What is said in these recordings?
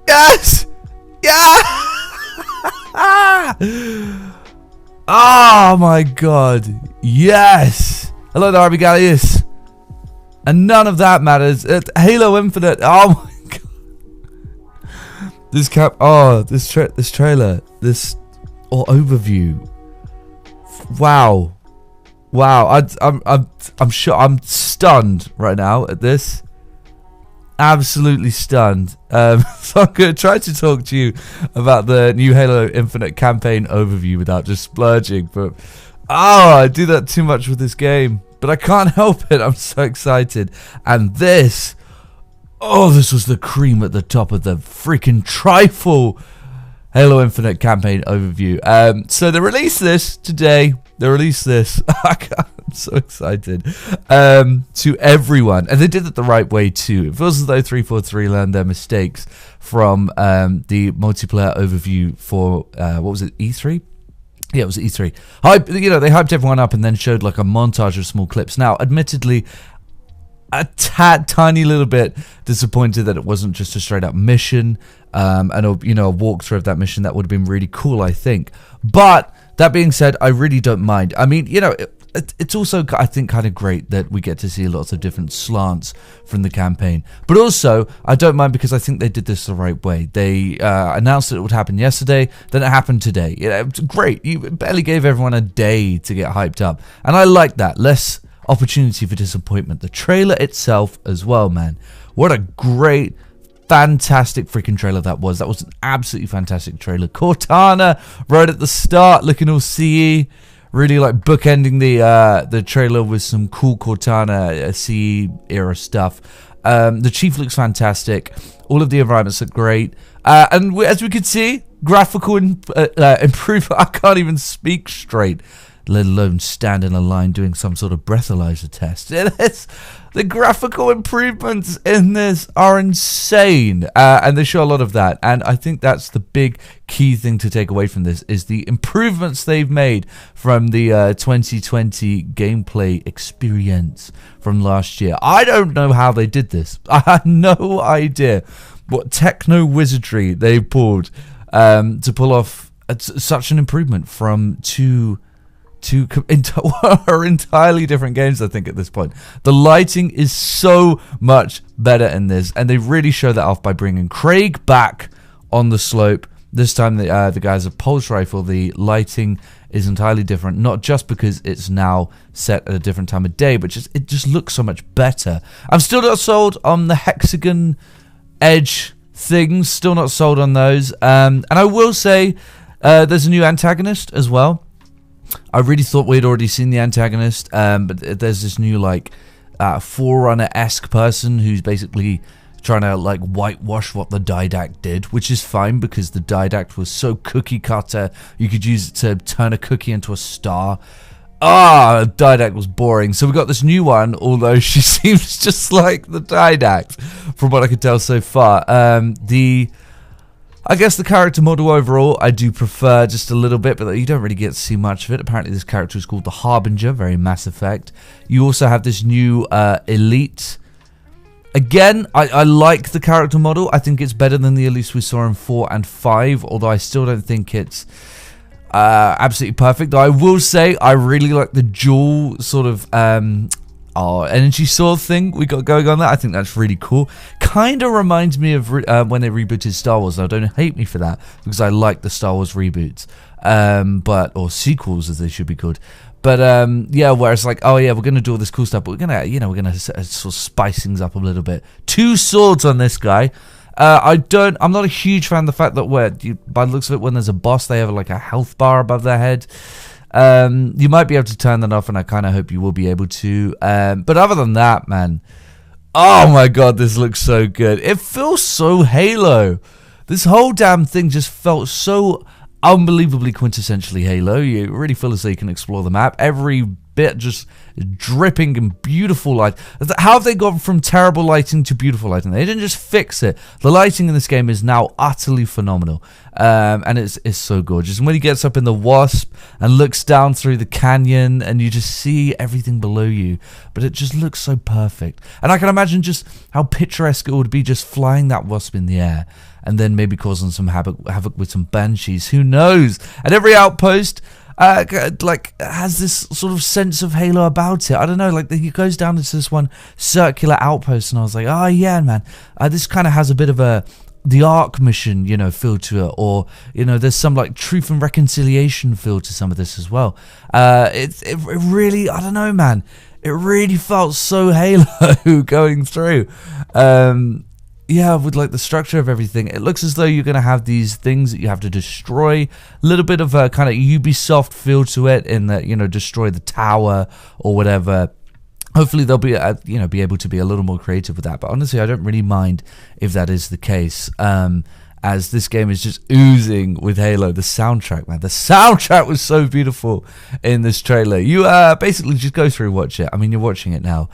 Yes! Yeah! Oh my god. Yes! Hello there, Arbigallius. And none of that matters. Halo Infinite. Oh my god. This trailer. This overview. Wow. I'm sure I'm stunned right now at this. Absolutely stunned. So I'm going to try to talk to you about the new Halo Infinite campaign overview without just splurging, but I do that too much with this game. But I can't help it. I'm so excited. And this was the cream at the top of the freaking trifle Halo Infinite campaign overview. So they released this today. I'm so excited. To everyone. And they did it the right way too. It feels as though 343 learned their mistakes from the multiplayer overview for, what was it, E3? Yeah, it was E3. They hyped everyone up and then showed like a montage of small clips. Now, admittedly, a tiny little bit disappointed that it wasn't just a straight up mission and a walkthrough of that mission. That would have been really cool, I think. But that being said, I really don't mind. I mean, it's also, I think, kind of great that we get to see lots of different slants from the campaign. But also, I don't mind because I think they did this the right way. They announced that it would happen yesterday, then it happened today. It's great. You barely gave everyone a day to get hyped up. And I like that. Less opportunity for disappointment. The trailer itself as well, man. What a great, fantastic freaking trailer that was. That was an absolutely fantastic trailer. Cortana right at the start, looking all CE. Really like bookending the trailer with some cool Cortana CE era stuff. The Chief looks fantastic. All of the environments look great. And as we could see, graphical improvement. I can't even speak straight, let alone stand in a line doing some sort of breathalyzer test. The graphical improvements in this are insane, and they show a lot of that. And I think that's the big key thing to take away from this is the improvements they've made from the 2020 gameplay experience from last year. I don't know how they did this. I had no idea what techno wizardry they pulled to pull off such an improvement from two are entirely different games, I think, at this point. The lighting is so much better in this, and they really show that off by bringing Craig back on the slope. This time, the guys have pulse rifle. The lighting is entirely different, not just because it's now set at a different time of day, but it just looks so much better. I'm still not sold on the hexagon edge things, still not sold on those. And I will say, there's a new antagonist as well. I really thought we'd already seen the antagonist, but there's this new Forerunner-esque person who's basically trying to whitewash what the Didact did, which is fine because the Didact was so cookie cutter. You could use it to turn a cookie into a star. Didact was boring. So we got this new one, although she seems just like the Didact from what I could tell so far. I guess the character model overall, I do prefer just a little bit, but you don't really get to see much of it. Apparently this character is called the Harbinger, very Mass Effect. You also have this new Elite. Again, I like the character model. I think it's better than the Elite we saw in 4 and 5, although I still don't think it's absolutely perfect. Though I will say I really like the dual sort of energy sword thing we got going on there. I think that's really cool. Kind of reminds me of when they rebooted Star Wars. Now, don't hate me for that because I like the Star Wars reboots, or sequels as they should be called. But where it's like, we're gonna do all this cool stuff, but we're gonna sort of spice things up a little bit. 2 swords on this guy. I'm not a huge fan of the fact that by the looks of it, when there's a boss, they have like a health bar above their head. You might be able to turn that off, and I kind of hope you will be able to. But other than that, man, oh my god, this looks so good. It feels so Halo. This whole damn thing just felt so unbelievably quintessentially Halo. You really feel as though you can explore the map. Every bit just dripping in beautiful light. How have they gone from terrible lighting to beautiful lighting? They didn't just fix it. The lighting in this game is now utterly phenomenal, and it's so gorgeous. And when he gets up in the Wasp and looks down through the canyon, and you just see everything below you, but it just looks so perfect. And I can imagine just how picturesque it would be just flying that Wasp in the air, and then maybe causing some havoc with some banshees. Who knows? And every outpost like has this sort of sense of Halo about it. I don't know, like he goes down into this one circular outpost, and I was like, oh yeah, man, this kind of has a bit of the Ark mission, you know, feel to it, or you know, there's some like truth and reconciliation feel to some of this as well. It really, I don't know, man, it really felt so Halo going through. Yeah, with like the structure of everything, it looks as though you're going to have these things that you have to destroy. A little bit of a kind of Ubisoft feel to it, in that, you know, destroy the tower or whatever. Hopefully they'll be, you know, be able to be a little more creative with that. But honestly, I don't really mind if that is the case, as this game is just oozing with Halo. The soundtrack, man, the soundtrack was so beautiful in this trailer. You basically just go through, watch it. I mean, you're watching it now.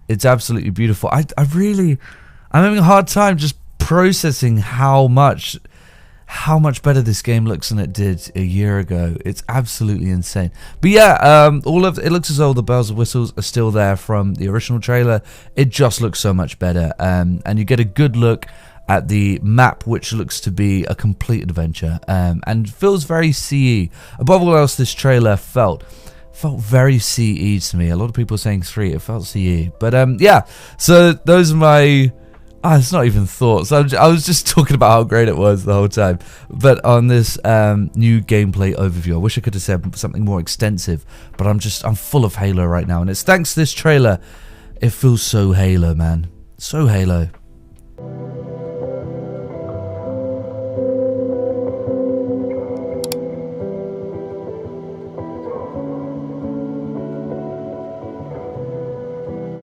It's absolutely beautiful. I'm having a hard time just processing how much better this game looks than it did a year ago. It's absolutely insane. But yeah, it looks as though the bells and whistles are still there from the original trailer. It just looks so much better, and you get a good look at the map, which looks to be a complete adventure, and feels very CE. Above all else, this trailer felt very CE to me. A lot of people are saying 3. It felt CE. But yeah, so those are my... it's not even thoughts. I was just talking about how great it was the whole time. But on this new gameplay overview, I wish I could have said something more extensive, but I'm full of Halo right now. And it's thanks to this trailer. It feels so Halo, man. So Halo.